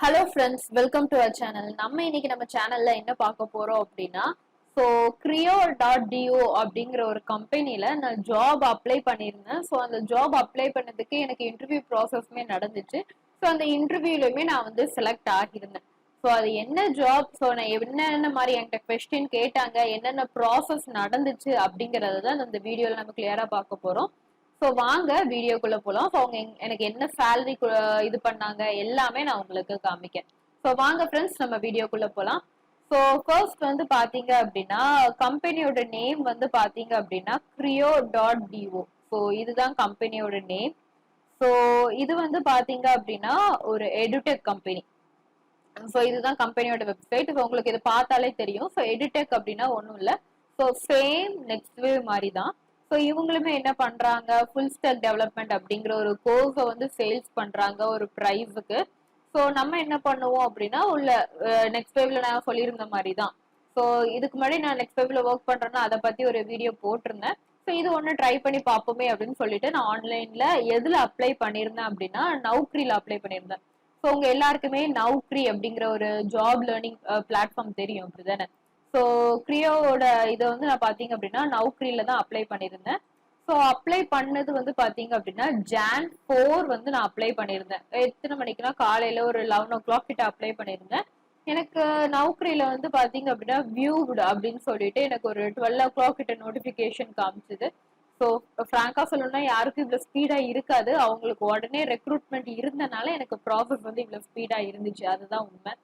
Hello friends, welcome to our channel. இன்னைக்கு நம்ம சேனல்ல என்ன பார்க்க போறோம் அப்படின்னா, ஸோ Creo.do அப்படிங்கிற ஒரு கம்பெனில நான் ஜாப் அப்ளை பண்ணியிருந்தேன். ஸோ அந்த ஜாப் அப்ளை பண்ணதுக்கு எனக்கு இன்டர்வியூ ப்ராசஸ்மே நடந்துச்சு. ஸோ அந்த இன்டர்வியூலையுமே நான் வந்து செலக்ட் ஆகியிருந்தேன். ஸோ அது என்ன ஜாப், ஸோ நான் என்னென்ன மாதிரி என்கிட்ட கொஸ்டின் கேட்டாங்க, என்னென்ன ப்ராசஸ் நடந்துச்சு அப்படிங்கறத தான் இந்த வீடியோல நம்ம கிளியரா பார்க்க போறோம். ஸோ வாங்க வீடியோக்குள்ள போலாம். ஸோ அவங்க எனக்கு என்ன சேலரி இது பண்ணாங்க எல்லாமே நான் உங்களுக்கு காமிக்கேன். ஸோ வாங்க ஃப்ரெண்ட்ஸ், நம்ம வீடியோக்குள்ள போலாம். ஸோ ஃபர்ஸ்ட் வந்து பாத்தீங்க அப்படின்னா, கம்பெனியோட நேம் வந்து பாத்தீங்க அப்படின்னா Creo.do. ஸோ இதுதான் கம்பெனியோட நேம். ஸோ இது வந்து பாத்தீங்க அப்படின்னா ஒரு எடுடெக் கம்பெனி. ஸோ இதுதான் கம்பெனியோட வெப்சைட். ஸோ உங்களுக்கு இது பார்த்தாலே தெரியும். ஸோ எடுடெக் அப்படின்னா ஒன்றும் இல்லை, ஸோ சேம் நெக்ஸ்ட் வேவ் மாதிரி தான். ஸோ இவங்களுமே என்ன பண்றாங்க, ஃபுல் ஸ்டாக் டெவலப்மெண்ட் அப்படிங்கிற ஒரு கோர்ஸை வந்து சேல்ஸ் பண்றாங்க ஒரு ப்ரைஸுக்கு. ஸோ நம்ம என்ன பண்ணுவோம் அப்படின்னா, உள்ள நெக்ஸ்ட் வேவ்ல நான் சொல்லியிருந்த மாதிரி தான். ஸோ இதுக்கு முன்னாடி நான் நெக்ஸ்ட் வேவ்ல ஒர்க் பண்றேன்னா அதை பத்தி ஒரு வீடியோ போட்டிருந்தேன். ஸோ இது ஒன்று ட்ரை பண்ணி பார்ப்போமே அப்படின்னு சொல்லிட்டு நான் ஆன்லைன்ல எதுல அப்ளை பண்ணியிருந்தேன் அப்படின்னா நௌக்ரில அப்ளை பண்ணியிருந்தேன். ஸோ உங்க எல்லாருக்குமே நௌக்ரி அப்படிங்கிற ஒரு ஜாப் லேர்னிங் பிளாட்ஃபார்ம் தெரியும் அப்படிதானே. ஸோ கிரியோவோட இதை வந்து நான் பாத்தீங்க அப்படின்னா நௌக்ரில தான் அப்ளை பண்ணியிருந்தேன். ஸோ அப்ளை பண்ணது வந்து பாத்தீங்க அப்படின்னா Jan 4 வந்து நான் அப்ளை பண்ணியிருந்தேன். எத்தனை மணிக்குன்னா காலையில ஒரு 11 o'clock கிட்ட அப்ளை பண்ணியிருந்தேன். எனக்கு நௌக்ரில வந்து பாத்தீங்க அப்படின்னா வியூவுட் அப்படின்னு சொல்லிட்டு எனக்கு ஒரு 12 o'clock கிட்ட நோட்டிபிகேஷன் காமிச்சது. ஸோ ஃப்ராங்கா சொல்லணும்னா யாருக்கும் இவ்வளவு ஸ்பீடா இருக்காது. அவங்களுக்கு உடனே ரெக்ரூட்மெண்ட் இருந்தனால எனக்கு ப்ராசஸ் வந்து இவ்வளவு ஸ்பீடா இருந்துச்சு, அதுதான் உண்மை.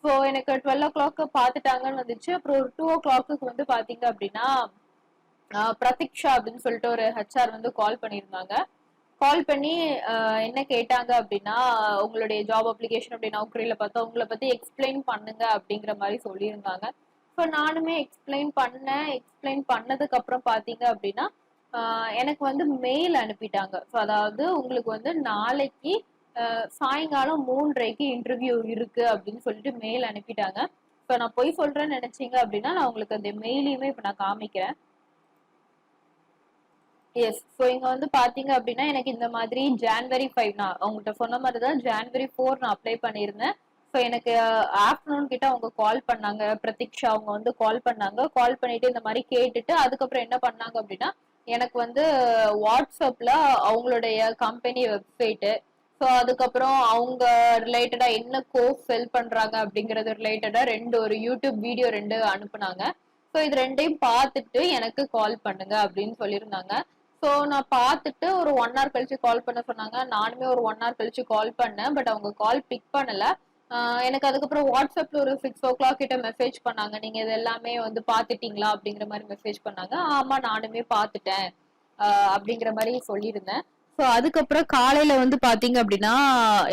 ஸோ எனக்கு 12 o'clock பார்த்துட்டாங்கன்னு வந்துச்சு. அப்புறம் ஒரு 2 o'clock வந்து பாத்தீங்க அப்படின்னா பிரதீக்ஷா அப்படின்னு சொல்லிட்டு ஒரு ஹெச்ஆர் வந்து கால் பண்ணியிருந்தாங்க. கால் பண்ணி என்ன கேட்டாங்க அப்படின்னா, உங்களுடைய ஜாப் அப்ளிகேஷன் அப்படி நௌக்கரியில பார்த்தா உங்களை பத்தி எக்ஸ்பிளைன் பண்ணுங்க அப்படிங்கிற மாதிரி சொல்லியிருந்தாங்க. ஸோ நானுமே எக்ஸ்பிளைன் பண்ணதுக்கு அப்புறம் பாத்தீங்க அப்படின்னா எனக்கு வந்து மெயில் அனுப்பிட்டாங்க. ஸோ அதாவது உங்களுக்கு வந்து நாளைக்கு சாயங்காலம் 3:30க்கு இன்டர்வியூ இருக்கு அப்படின்னு சொல்லிட்டு மெயில் அனுப்பிட்டாங்க. ஸோ நான் போய் சொல்றேன்னு நினைச்சீங்க அப்படின்னா நான் உங்களுக்கு அந்த மெயிலையுமே இப்ப நான் காமிக்கிறேன். எஸ், ஸோ இங்க வந்து பாத்தீங்க அப்படின்னா எனக்கு இந்த மாதிரி January 5 நான் உங்கள்கிட்ட சொன்ன மாதிரி தான் January 4 நான் அப்ளை பண்ணியிருந்தேன். ஸோ எனக்கு ஆஃப்டர்நூன் கிட்ட அவங்க கால் பண்ணாங்க, பிரதீக்ஷா அவங்க வந்து கால் பண்ணாங்க. கால் பண்ணிட்டு இந்த மாதிரி கேட்டுட்டு அதுக்கப்புறம் என்ன பண்ணாங்க அப்படின்னா, எனக்கு வந்து வாட்ஸ்அப்ல அவங்களுடைய கம்பெனி வெப்சைட்டு, ஸோ அதுக்கப்புறம் அவங்க ரிலேட்டடா என்ன கோர்ஸ் செல் பண்றாங்க அப்படிங்கறது ரிலேட்டடா ஒரு யூடியூப் வீடியோ 2 அனுப்புனாங்க. ஸோ இது ரெண்டையும் பார்த்துட்டு எனக்கு கால் பண்ணுங்க அப்படின்னு சொல்லியிருந்தாங்க. ஸோ நான் பார்த்துட்டு ஒரு 1 hour கழிச்சு கால் பண்ண சொன்னாங்க. நானுமே ஒரு 1 hour கழிச்சு கால் பண்ணேன். பட் அவங்க கால் பிக் பண்ணல. எனக்கு அதுக்கப்புறம் வாட்ஸ்அப்ல ஒரு 6 o'clock கிட்ட மெசேஜ் பண்ணாங்க, நீங்க இது எல்லாமே வந்து பாத்துட்டீங்களா அப்படிங்கிற மாதிரி மெசேஜ் பண்ணாங்க. ஆமா நானுமே பார்த்துட்டேன் அப்படிங்கிற மாதிரி சொல்லியிருந்தேன். ஸோ அதுக்கப்புறம் காலையில வந்து பாத்தீங்க அப்படின்னா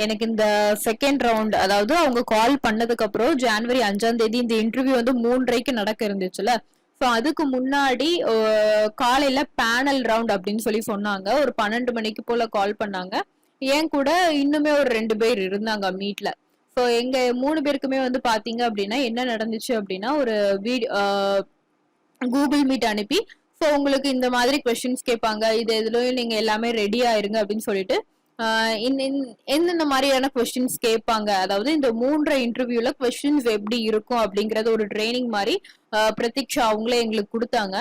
எனக்கு இந்த செகண்ட் ரவுண்ட், அதாவது அவங்க கால் பண்ணதுக்கு அப்புறம் January 5 இந்த இன்டர்வியூ வந்து 3:30க்கு நடக்க இருந்துச்சுல. ஸோ அதுக்கு முன்னாடி காலையில பேனல் ரவுண்ட் அப்படின்னு சொல்லி சொன்னாங்க. ஒரு 12 மணிக்கு போல கால் பண்ணாங்க. ஏன் கூட இன்னுமே ஒரு 2 பேர் இருந்தாங்க மீட்ல. ஸோ எங்க 3 பேருக்குமே வந்து பாத்தீங்க அப்படின்னா என்ன நடந்துச்சு அப்படின்னா, ஒரு கூகுள் மீட் அனுப்பி, ஸோ உங்களுக்கு இந்த மாதிரி கொஸ்டின்ஸ் கேட்பாங்க, இது எதுலயும் நீங்க எல்லாமே ரெடி ஆயிருங்க அப்படின்னு சொல்லிட்டு எந்தெந்த மாதிரியான கொஸ்டின்ஸ் கேட்பாங்க, அதாவது இந்த 3 இன்டர்வியூல கொஸ்டின்ஸ் எப்படி இருக்கும் அப்படிங்கறது ஒரு ட்ரைனிங் மாதிரி பிரதீக்ஷா அவங்களே எங்களுக்கு கொடுத்தாங்க.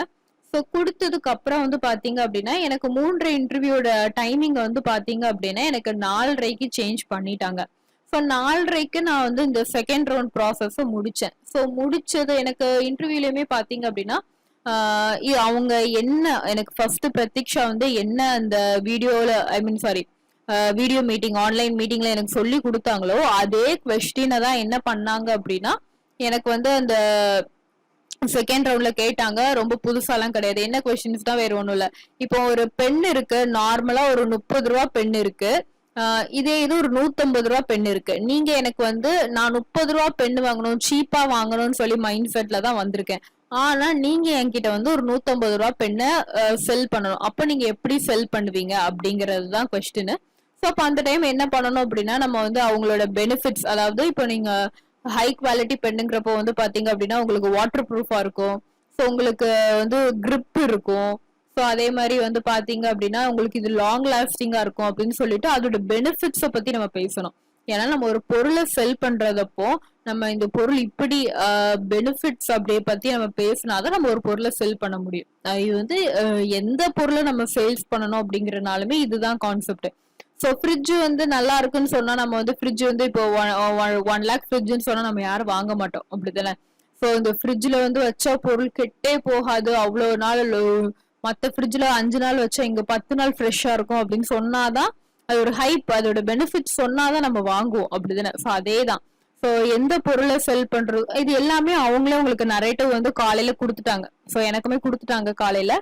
ஸோ கொடுத்ததுக்கு அப்புறம் வந்து பாத்தீங்க அப்படின்னா எனக்கு 3 இன்டர்வியூட டைமிங் வந்து பாத்தீங்க அப்படின்னா எனக்கு 4:30க்கு சேஞ்ச் பண்ணிட்டாங்க. ஸோ 4:30க்கு நான் வந்து இந்த செகண்ட் ரவுண்ட் ப்ராசஸ் முடிச்சேன். ஸோ முடிச்சது எனக்கு இன்டர்வியூலயுமே பாத்தீங்க அப்படின்னா அவங்க என்ன எனக்கு ஃபர்ஸ்ட் பிரதீக்ஷா வந்து என்ன அந்த வீடியோல வீடியோ மீட்டிங் ஆன்லைன் மீட்டிங்ல எனக்கு சொல்லி கொடுத்தாங்களோ அதே கொஸ்டினை தான் என்ன பண்ணாங்க அப்படின்னா எனக்கு வந்து அந்த செகண்ட் ரவுண்ட்ல கேட்டாங்க. ரொம்ப புதுசாலாம் கிடையாது. என்ன கொஸ்டின்ஸ் தான், வேற ஒண்ணும் இல்ல. இப்போ ஒரு பென் இருக்கு, நார்மலா ஒரு 30 ரூபா பென் இருக்கு. இதே இது ஒரு 150 ரூபா பென் இருக்கு. நீங்க எனக்கு வந்து நான் 30 ரூபா பென் வாங்கணும், சீப்பா வாங்கணும்னு சொல்லி மைண்ட் செட்ல தான் வந்திருக்கேன். ஆனா நீங்க என்கிட்ட வந்து ஒரு 150 ரூபா பெண்ணை செல் பண்ணணும். அப்ப நீங்க எப்படி செல் பண்ணுவீங்க அப்படிங்கறது தான் கொஸ்டின். ஸோ அப்ப அந்த டைம் என்ன பண்ணணும் அப்படின்னா, நம்ம வந்து அவங்களோட பெனிஃபிட்ஸ், அதாவது இப்போ நீங்க ஹை குவாலிட்டி பெண்ணுங்கிறப்போ வந்து பாத்தீங்க அப்படின்னா உங்களுக்கு வாட்டர் ப்ரூஃபா இருக்கும். ஸோ உங்களுக்கு வந்து கிரிப் இருக்கும். ஸோ அதே மாதிரி வந்து பாத்தீங்க அப்படின்னா உங்களுக்கு இது லாங் லாஸ்டிங்கா இருக்கும் அப்படின்னு சொல்லிட்டு அதோட பெனிஃபிட்ஸை பத்தி நம்ம பேசணும். ஏன்னா நம்ம ஒரு பொருளை செல் பண்றதப்போ நம்ம இந்த பொருள் இப்படி பெனிஃபிட்ஸ் அப்படியே பத்தி நம்ம பேசினாதான் நம்ம ஒரு பொருளை செல் பண்ண முடியும். இது வந்து எந்த பொருளை நம்ம சேல்ஸ் பண்ணணும் அப்படிங்கறனாலுமே இதுதான் கான்செப்ட். ஸோ ஃப்ரிட்ஜ் வந்து நல்லா இருக்குன்னு சொன்னா நம்ம வந்து ஃப்ரிட்ஜ் வந்து இப்போ 1 lakh ஃப்ரிட்ஜ்னு சொன்னா நம்ம யாரும் வாங்க மாட்டோம், அப்படித்தானே? ஸோ இந்த ஃப்ரிட்ஜ்ல வந்து வச்சா பொருள் கெட்டே போகாது, அவ்வளவு நாள் மத்த ஃப்ரிட்ஜ்ல 5 நாள் வச்சா இங்க 10 நாள் ஃப்ரெஷ்ஷா இருக்கும் அப்படின்னு சொன்னாதான் அது ஒரு ஹைப், அதோட பெனிஃபிட் சொன்னாதான் நம்ம வாங்குவோம், அப்படிதானே? ஸோ அதேதான். ஸோ எந்த பொருளை செல் பண்றது இது எல்லாமே அவங்களே உங்களுக்கு நரேட்டிவ் வந்து காலையில கொடுத்துட்டாங்க. ஸோ எனக்குமே கொடுத்துட்டாங்க காலையில.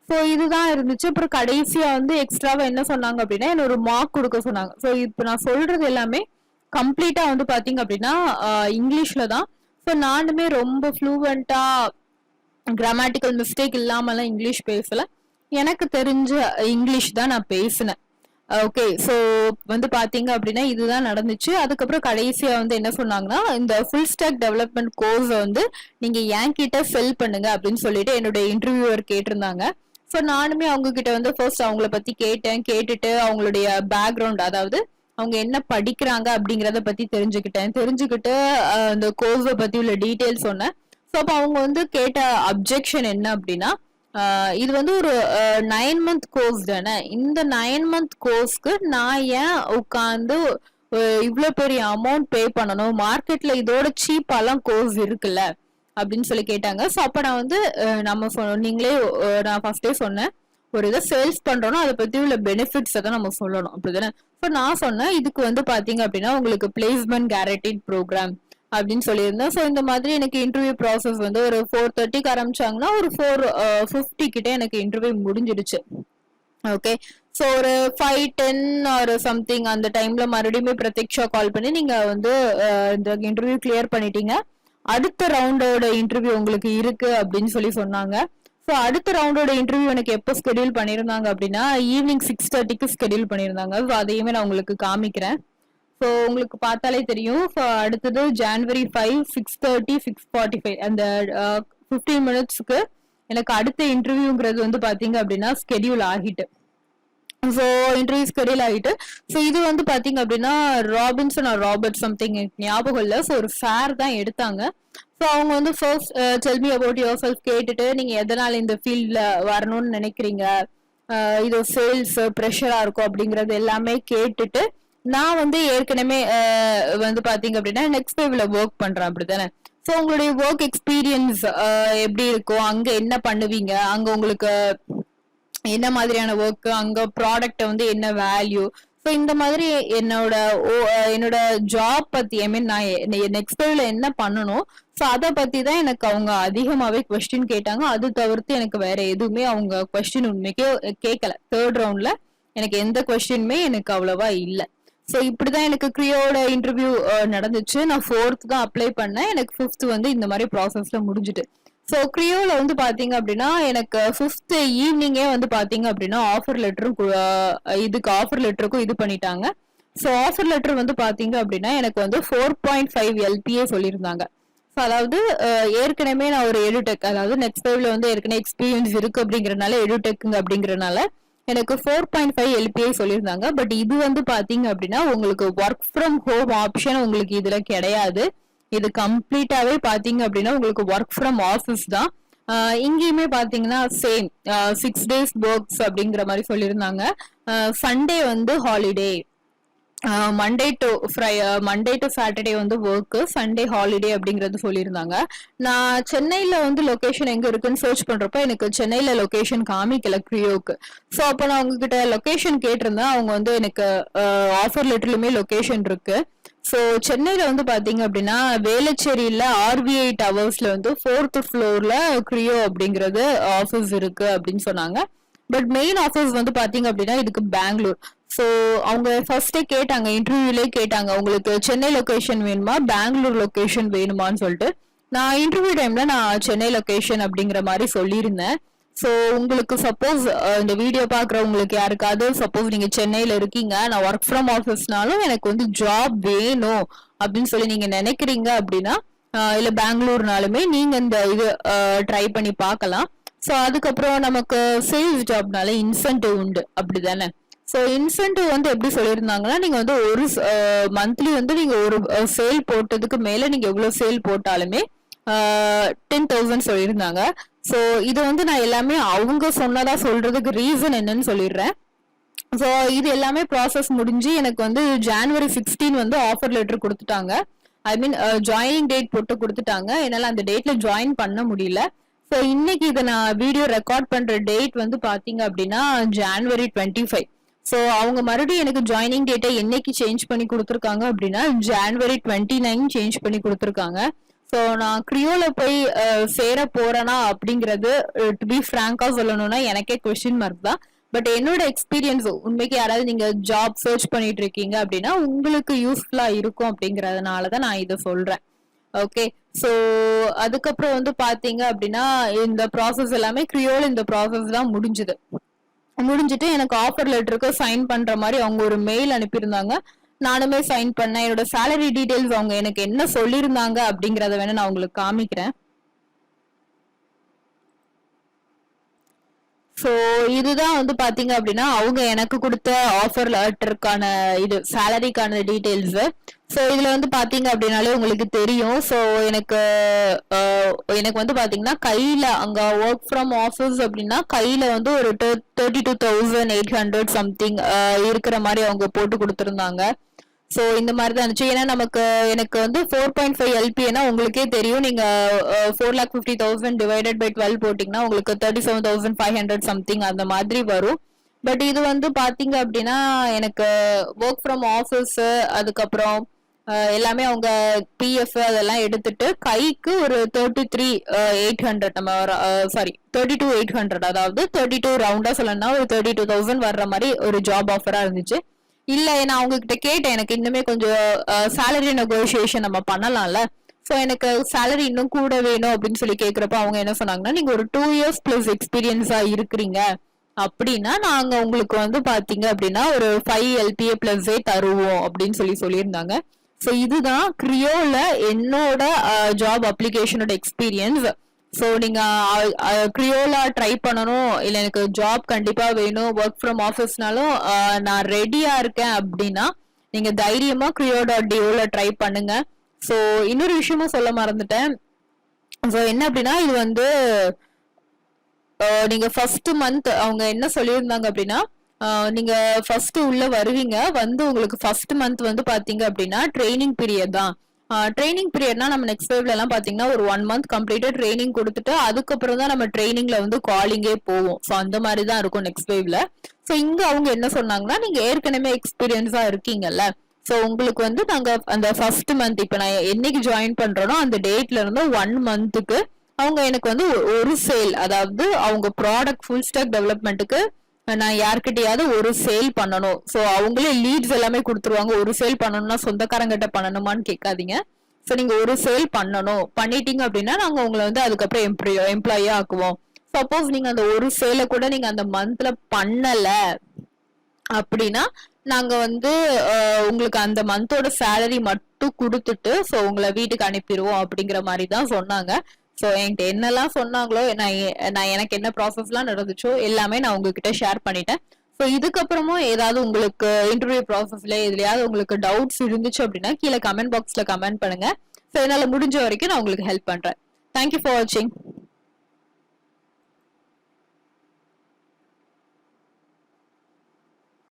ஸோ இதுதான் இருந்துச்சு. அப்புறம் கடைசியா வந்து எக்ஸ்ட்ராவா என்ன சொன்னாங்க அப்படின்னா என்ன ஒரு மார்க் கொடுக்க சொன்னாங்க. ஸோ இப்போ நான் சொல்றது எல்லாமே கம்ப்ளீட்டா வந்து பாத்தீங்க அப்படின்னா இங்கிலீஷ்ல தான். ஸோ நானுமே ரொம்ப ஃப்ளூவெண்டா கிராமட்டிக்கல் மிஸ்டேக் இல்லாமலாம் இங்கிலீஷ் பேசல, எனக்கு தெரிஞ்ச இங்கிலீஷ் தான் நான் பேசினேன். ஓகே, ஸோ வந்து பாத்தீங்க அப்படின்னா இதுதான் நடந்துச்சு. அதுக்கப்புறம் கடைசியா வந்து என்ன சொன்னாங்கன்னா இந்த ஃபுல் ஸ்டாக் டெவலப்மெண்ட் கோர்ஸ் வந்து நீங்க என்கிட்ட செல் பண்ணுங்க அப்படின்னு சொல்லிட்டு என்னுடைய இன்டர்வியூவர் கேட்டிருந்தாங்க. ஸோ நானுமே அவங்க கிட்ட வந்து ஃபர்ஸ்ட் அவங்கள பத்தி கேட்டுட்டு அவங்களுடைய பேக்ரவுண்ட், அதாவது அவங்க என்ன படிக்கிறாங்க அப்படிங்கறத பத்தி தெரிஞ்சுக்கிட்டு அந்த கோர்ஸை பத்தி உள்ள டீட்டெயில்ஸ் சொன்னேன். ஸோ அப்போ அவங்க வந்து கேட்ட அப்ஜெக்ஷன் என்ன அப்படின்னா இது வந்து ஒரு 9 month கோர்ஸ் தானே, இந்த 9 month கோர்ஸ்க்கு நான் ஏன் உட்காந்து இவ்வளவு பெரிய அமௌண்ட் பே பண்ணணும், மார்க்கெட்ல இதோட சீப்பாலாம் கோர்ஸ் இருக்குல்ல அப்படின்னு சொல்லி கேட்டாங்க. ஸோ அப்ப நான் வந்து நீங்களே நான் ஃபர்ஸ்டே சொன்னேன், ஒரு இதை சேல்ஸ் பண்றோம்னா அதை பத்தி உள்ள பெனிஃபிட்ஸ் தான் நம்ம சொல்லணும், அப்படிதானே? ஸோ நான் சொன்னேன் இதுக்கு வந்து பாத்தீங்க அப்படின்னா உங்களுக்கு பிளேஸ்மெண்ட் கேரண்டீட் ப்ரோக்ராம் அப்படின்னு சொல்லியிருந்தேன். ஸோ இந்த மாதிரி எனக்கு இன்டர்வியூ ப்ராசஸ் வந்து ஒரு 4:30க்கு ஆரம்பிச்சாங்கன்னா ஒரு 4:50 கிட்ட எனக்கு இன்டர்வியூ முடிஞ்சிடுச்சு. ஓகே, ஸோ ஒரு 5:10 ஒரு சம்திங் அந்த டைம்ல மறுபடியுமே பிரத்யக்ஷா கால் பண்ணி நீங்க வந்து இந்த இன்டர்வியூ கிளியர் பண்ணிட்டீங்க, அடுத்த ரவுண்டோட இன்டர்வியூ உங்களுக்கு இருக்கு அப்படின்னு சொல்லி சொன்னாங்க. ஸோ அடுத்த ரவுண்டோட இன்டர்வியூ எனக்கு எப்போ ஸ்கெடியூல் பண்ணியிருந்தாங்க அப்படின்னா ஈவினிங் 6:30க்கு ஸ்கெடியூல் பண்ணியிருந்தாங்க. ஸோ அதையுமே நான் உங்களுக்கு காமிக்கிறேன். ஸோ உங்களுக்கு பார்த்தாலே தெரியும். ஸோ அடுத்தது January 5 6:30 6:45 அந்த 15 மினிட்ஸ்க்கு எனக்கு அடுத்த இன்டர்வியூங்கிறது வந்து பாத்தீங்க அப்படின்னா ஸ்கெடியூல் ஆகிட்டு. ஸோ இன்டர்வியூ ஸ்கெடியூல் ஆகிட்டு. ஸோ இது வந்து பாத்தீங்க அப்படின்னா ராபின்சன் ஆர் ராபர்ட் சம்திங் ஞாபகம் இல்லை. ஸோ ஒரு சார் தான் எடுத்தாங்க. ஸோ அவங்க வந்து first tell me about your self கேட்டுட்டு நீங்க எதனால இந்த ஃபீல்ட்ல வரணும்னு நினைக்கிறீங்க, இது சேல்ஸ் ப்ரெஷரா இருக்கும் அப்படிங்கறது எல்லாமே கேட்டுட்டு நான் வந்து ஏற்கனவே வந்து பாத்தீங்க அப்படின்னா நெக்ஸ்ட் வேவ்ல ஒர்க் பண்றேன், அப்படித்தானே? ஸோ உங்களுடைய ஒர்க் எக்ஸ்பீரியன்ஸ் எப்படி இருக்கும், அங்க என்ன பண்ணுவீங்க, அங்க உங்களுக்கு என்ன மாதிரியான ஒர்க், அங்க ப்ராடக்ட் வந்து என்ன வேல்யூ, ஸோ இந்த மாதிரி என்னோட ஜாப் பத்தி ஐ மீன் நான் நெக்ஸ்ட் வேவ்ல என்ன பண்ணணும், ஸோ அதை பத்தி தான் எனக்கு அவங்க அதிகமாவே கொஸ்டின் கேட்டாங்க. அது தவிர்த்து எனக்கு வேற எதுவுமே அவங்க கொஸ்டின் உண்மைக்கே கேட்கல. 3rd ரவுண்ட்ல எனக்கு எந்த கொஸ்டினுமே எனக்கு அவ்வளவா இல்லை. ஸோ இப்படிதான் எனக்கு கிரியோட இன்டர்வியூ நடந்துச்சு. நான் 4th தான் அப்ளை பண்ணேன், எனக்கு 5th வந்து இந்த மாதிரி ப்ராசஸ்ல முடிஞ்சுட்டு. ஸோ கிரியோல வந்து பாத்தீங்க அப்படின்னா எனக்கு 5th ஈவினிங்கே வந்து பாத்தீங்க அப்படின்னா ஆஃபர் லெட்டரும் இதுக்கு ஆஃபர் லெட்டருக்கும் இது பண்ணிட்டாங்க. ஸோ ஆஃபர் லெட்டர் வந்து பாத்தீங்க அப்படின்னா எனக்கு வந்து 4.5 LPA சொல்லியிருந்தாங்க. ஸோ அதாவது ஏற்கனவே நான் ஒரு எடுடெக், அதாவது நெக்ஸ்ட் வேவ்ல வந்து ஏற்கனவே எக்ஸ்பீரியன்ஸ் இருக்கு அப்படிங்கறதுனால எடுடெக்குங்க அப்படிங்கறதுனால எனக்கு 4.5 LPA சொல்லியிருந்தாங்க. பட் இது வந்து பாத்தீங்க அப்படின்னா உங்களுக்கு ஒர்க் ஃப்ரம் ஹோம் ஆப்ஷன் உங்களுக்கு இதுல கிடையாது. இது கம்ப்ளீட்டாவே பாத்தீங்க அப்படின்னா உங்களுக்கு ஒர்க் ஃப்ரம் ஆஃபீஸ் தான். இங்கேயுமே பாத்தீங்கன்னா சேம் 6 days ஒர்க்ஸ் அப்படிங்கிற மாதிரி சொல்லியிருந்தாங்க. சண்டே வந்து ஹாலிடே, மண்டே டு சாட்டர்டே வந்து ஒர்க், சண்டே ஹாலிடே அப்படிங்கறது சொல்லியிருந்தாங்க. நான் சென்னையில வந்து லொகேஷன் எங்க இருக்குன்னு சர்ச் பண்றப்ப எனக்கு சென்னையில லொகேஷன் காமிக்கல கிரியோக்கு. ஸோ அப்போ நான் உங்ககிட்ட லொகேஷன் கேட்டிருந்தேன், அவங்க வந்து எனக்கு ஆஃபர் லெட்டர்லயுமே லொகேஷன் இருக்கு. ஸோ சென்னையில வந்து பாத்தீங்க அப்படின்னா வேளச்சேரியில RVI டவர்ஸ்ல வந்து 4th floorல கிரியோ அப்படிங்கறது ஆஃபீஸ் இருக்கு அப்படின்னு சொன்னாங்க. பட் மெயின் ஆஃபீஸ் வந்து பாத்தீங்க அப்படின்னா இதுக்கு பெங்களூர். ஸோ அவங்க ஃபர்ஸ்டே கேட்டாங்க, இன்டர்வியூலே கேட்டாங்க உங்களுக்கு சென்னை லொகேஷன் வேணுமா பெங்களூர் லொகேஷன் வேணுமான்னு சொல்லிட்டு. நான் இன்டர்வியூ டைம்ல நான் சென்னை லொகேஷன் அப்படிங்கிற மாதிரி சொல்லியிருந்தேன். ஸோ உங்களுக்கு சப்போஸ் இந்த வீடியோ பாக்குறவங்களுக்கு யாருக்காவது சப்போஸ் நீங்க சென்னையில இருக்கீங்க, நான் ஒர்க் ஃப்ரம் ஆஃபீஸ்னாலும் எனக்கு வந்து ஜாப் வேணும் அப்படின்னு சொல்லி நீங்க நினைக்கிறீங்க அப்படின்னா இல்ல பெங்களூர்னாலுமே நீங்க இந்த இது ட்ரை பண்ணி பார்க்கலாம். ஸோ அதுக்கப்புறம் நமக்கு சேல்ஸ் ஜாப்னால இன்சென்டிவ் உண்டு, அப்படிதானே? ஸோ இன்சென்டிவ் வந்து எப்படி சொல்லியிருந்தாங்கன்னா, நீங்க வந்து ஒரு மந்த்லி வந்து நீங்க ஒரு சேல் போட்டதுக்கு மேல நீங்க எவ்வளவு சேல் போட்டாலுமே 10,000 சொல்லியிருந்தாங்க. ஸோ இது வந்து நான் எல்லாமே அவங்க சொன்னதா சொல்றதுக்கு ரீசன் என்னன்னு சொல்லிடுறேன். ஸோ இது எல்லாமே ப்ராசஸ் முடிஞ்சு எனக்கு வந்து January 16 வந்து ஆஃபர் லெட்டர் கொடுத்துட்டாங்க. ஐ மீன் ஜாயினிங் டேட் போட்டு கொடுத்துட்டாங்க. என்னால் அந்த டேட்ல ஜாயின் பண்ண முடியல. ஸோ இன்னைக்கு இதை நான் வீடியோ ரெக்கார்ட் பண்ற டேட் வந்து பாத்தீங்க அப்படின்னா January 25. ஸோ அவங்க மறுபடியும் எனக்கு ஜாயினிங் டேட்டை என்னைக்கு சேஞ்ச் பண்ணி கொடுத்துருக்காங்க அப்படின்னா January 29 சேஞ்ச் பண்ணி கொடுத்துருக்காங்க. ஸோ நான் கிரியோல போய் சேர போறேனா அப்படிங்கிறது டு பி ஃப்ராங்கா சொல்லணும்னா எனக்கே கொஸ்டின் மார்க் தான். பட் என்னோட எக்ஸ்பீரியன்ஸ் உண்மைக்கு யாராவது நீங்க ஜாப் சர்ச் பண்ணிட்டு இருக்கீங்க அப்படின்னா உங்களுக்கு யூஸ்ஃபுல்லா இருக்கும் அப்படிங்கறதுனாலதான் நான் இதை சொல்றேன். ஓகே, ஸோ அதுக்கப்புறம் வந்து பாத்தீங்க அப்படின்னா இந்த ப்ராசஸ் எல்லாமே கிரியோல இந்த ப்ராசஸ் தான் முடிஞ்சுட்டு எனக்கு ஆஃபர் லெட்டருக்கு சைன் பண்ற மாதிரி அவங்க ஒரு மெயில் அனுப்பியிருந்தாங்க. நானுமே சைன் பண்ணேன். என்னோட சேலரி டீடைல்ஸ் அவங்க எனக்கு என்ன சொல்லியிருந்தாங்க அப்படிங்கறத வேணா நான் உங்களுக்கு காமிக்கிறேன். ஸோ இதுதான் வந்து பாத்தீங்க அப்படின்னா அவங்க எனக்கு கொடுத்த ஆஃபர் லெட்டருக்கான இது சேலரிக்கான டீடைல்ஸ். ஸோ இதுல வந்து பாத்தீங்க அப்படின்னாலே உங்களுக்கு தெரியும். ஸோ எனக்கு வந்து பாத்தீங்கன்னா கையில அங்க ஒர்க் ஃப்ரம் ஆஃபீஸ் அப்படின்னா கையில வந்து ஒரு 32,800 சம்திங் இருக்கிற மாதிரி அவங்க போட்டு கொடுத்துருந்தாங்க. ஸோ இந்த மாதிரி தான் இருந்துச்சு. ஏன்னா எனக்கு வந்து 4.5 LPA உங்களுக்கே தெரியும். நீங்க 4,50,000 டிவைடட் பை 12 போட்டீங்கன்னா உங்களுக்கு 37,500 சம்திங் அந்த மாதிரி வரும். பட் இது வந்து பாத்தீங்க அப்படின்னா எனக்கு ஒர்க் ஃப்ரம் ஆஃபீஸ் அதுக்கப்புறம் எல்லாமே அவங்க PF அதெல்லாம் எடுத்துட்டு கைக்கு ஒரு 33,800 நம்ம 32,800 அதாவது 32 ரவுண்டா சொல்லணும்னா ஒரு 32,000 வர்ற மாதிரி ஒரு ஜாப் ஆஃபரா இருந்துச்சு. இல்ல நான் அவங்க கிட்ட கேட்டேன், எனக்கு இன்னுமே கொஞ்சம் சேலரி நெகோசியேஷன் நம்ம பண்ணலாம்ல, ஸோ எனக்கு சேலரி இன்னும் கூட வேணும் அப்படின்னு சொல்லி கேட்குறப்ப அவங்க என்ன சொன்னாங்கன்னா, நீங்க ஒரு 2 years பிளஸ் எக்ஸ்பீரியன்ஸா இருக்கிறீங்க அப்படின்னா நாங்க உங்களுக்கு வந்து பாத்தீங்க அப்படின்னா ஒரு 5 LPA பிளஸே தருவோம் அப்படின்னு சொல்லியிருந்தாங்க. ஸோ இதுதான் கிரியோல என்னோட ஜாப் அப்ளிகேஷனோட எக்ஸ்பீரியன்ஸ். ஸோ நீங்க கிரியோலா ட்ரை பண்ணணும், இல்லை எனக்கு ஜாப் கண்டிப்பா வேணும், ஒர்க் ஃப்ரம் ஆஃபீஸ்னாலும் நான் ரெடியா இருக்கேன் அப்படின்னா நீங்க தைரியமா Creo.ioல ட்ரை பண்ணுங்க. ஸோ இன்னொரு விஷயமும் சொல்ல மறந்துட்டேன். ஸோ என்ன அப்படின்னா இது வந்து நீங்க ஃபர்ஸ்ட் மந்த் அவங்க என்ன சொல்லியிருந்தாங்க அப்படின்னா நீங்க ஃபர்ஸ்ட் உள்ள வருவீங்க, வந்து உங்களுக்கு ஃபர்ஸ்ட் மந்த் வந்து பாத்தீங்க அப்படின்னா ட்ரைனிங் பீரியட் தான். ட்ரைனிங் பீரியட்னா நம்ம நெக்ஸ்ட் வேவ்ல எல்லாம் பாத்தீங்கன்னா ஒரு 1 month கம்ப்ளீட்டா ட்ரைனிங் கொடுத்துட்டு அதுக்கப்புறம் தான் நம்ம ட்ரைனிங்ல வந்து காலிங்கே போவோம். ஸோ அந்த மாதிரி தான் இருக்கும் நெக்ஸ்ட் வேவ்ல. ஸோ இங்க அவங்க என்ன சொன்னாங்கன்னா, நீங்க ஏற்கனவே எக்ஸ்பீரியன்ஸா இருக்கீங்கல்ல, ஸோ உங்களுக்கு வந்து நாங்க அந்த ஃபர்ஸ்ட் மந்த் இப்ப நான் என்னைக்கு ஜாயின் பண்றேனோ அந்த டேட்ல இருந்து 1 monthக்கு அவங்க எனக்கு வந்து ஒரு சேல், அதாவது அவங்க ப்ராடக்ட் ஃபுல் ஸ்டாக் டெவலப்மெண்ட்டுக்கு நான் யார்கிட்டயாவது ஒரு சேல் பண்ணணும். ஸோ அவங்களே லீட்ஸ் எல்லாமே கொடுத்துருவாங்க. ஒரு சேல் பண்ணணும்னா சொந்தக்காரங்கிட்ட பண்ணணுமான்னு கேட்காதீங்க. ஸோ நீங்க ஒரு சேல் பண்ணிட்டீங்க அப்படின்னா நாங்க உங்களை வந்து அதுக்கப்புறம் எம்ப்ளாயியா ஆக்குவோம். சப்போஸ் நீங்க அந்த ஒரு சேலை கூட நீங்க அந்த மந்த்ல பண்ணல அப்படின்னா நாங்க வந்து உங்களுக்கு அந்த மந்தோட சேலரி மட்டும் கொடுத்துட்டு ஸோ உங்களை வீட்டுக்கு அனுப்பிடுவோம் அப்படிங்கிற மாதிரி தான் சொன்னாங்க. ஸோ என்கிட்ட என்னெல்லாம் சொன்னாங்களோ, நான் எனக்கு என்ன ப்ராசஸ்லாம் நடந்துச்சோ எல்லாமே நான் உங்ககிட்ட ஷேர் பண்ணிட்டேன். ஸோ இதுக்கப்புறமும் ஏதாவது உங்களுக்கு இன்டர்வியூ ப்ராசஸ்ல எதுலையாவது உங்களுக்கு டவுட்ஸ் இருந்துச்சு அப்படின்னா கீழே கமெண்ட் பாக்ஸ்ல கமெண்ட் பண்ணுங்க. ஸோ என்னால் முடிஞ்ச வரைக்கும் நான் உங்களுக்கு ஹெல்ப் பண்றேன். தேங்க்யூ ஃபார் வாட்சிங்.